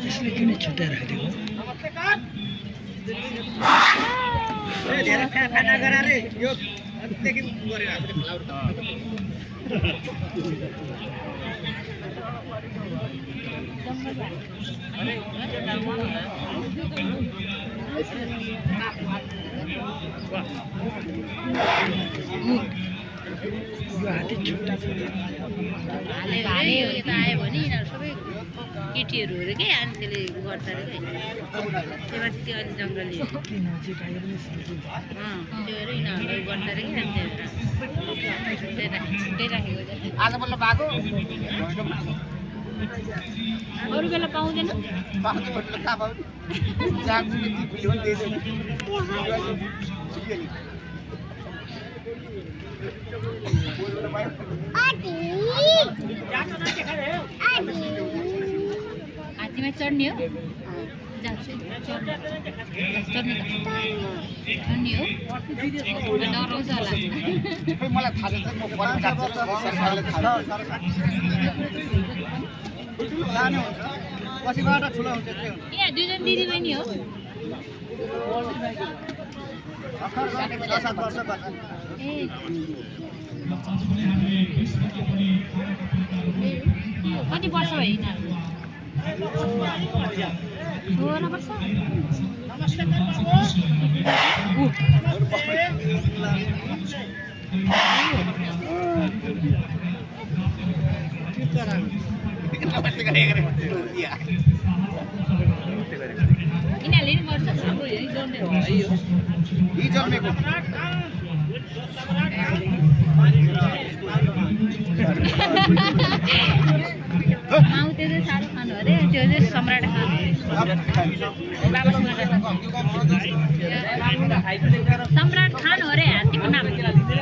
त्यसले किन छुट्याएर राखिदियो यो हात्ती छुट्टा छ भाले यता आयो भने यिनीहरू सबै केटीहरू हो के अनि त्यसले गर्छ अरे के त्यो त्यो अलि जङ्गली किन चाहिँ पाइयो पनि त्यो यिनीहरूले गर्छ अरे कि छुट्टै राखेको आज बल्ल पाएको अरू बेला पाउँदैन हात्तीमा चढ्ने हो चढ्ने हो डराउँछ होला यहाँ दुईजना दिदी बहिनी हो कति वर्ष भयो यिनीहरू 16 वर्ष यिनीहरूले नि गर्छ माउते चाहिँ साह्रो खानु अरे त्यो चाहिँ सम्राट खानु बाबासँग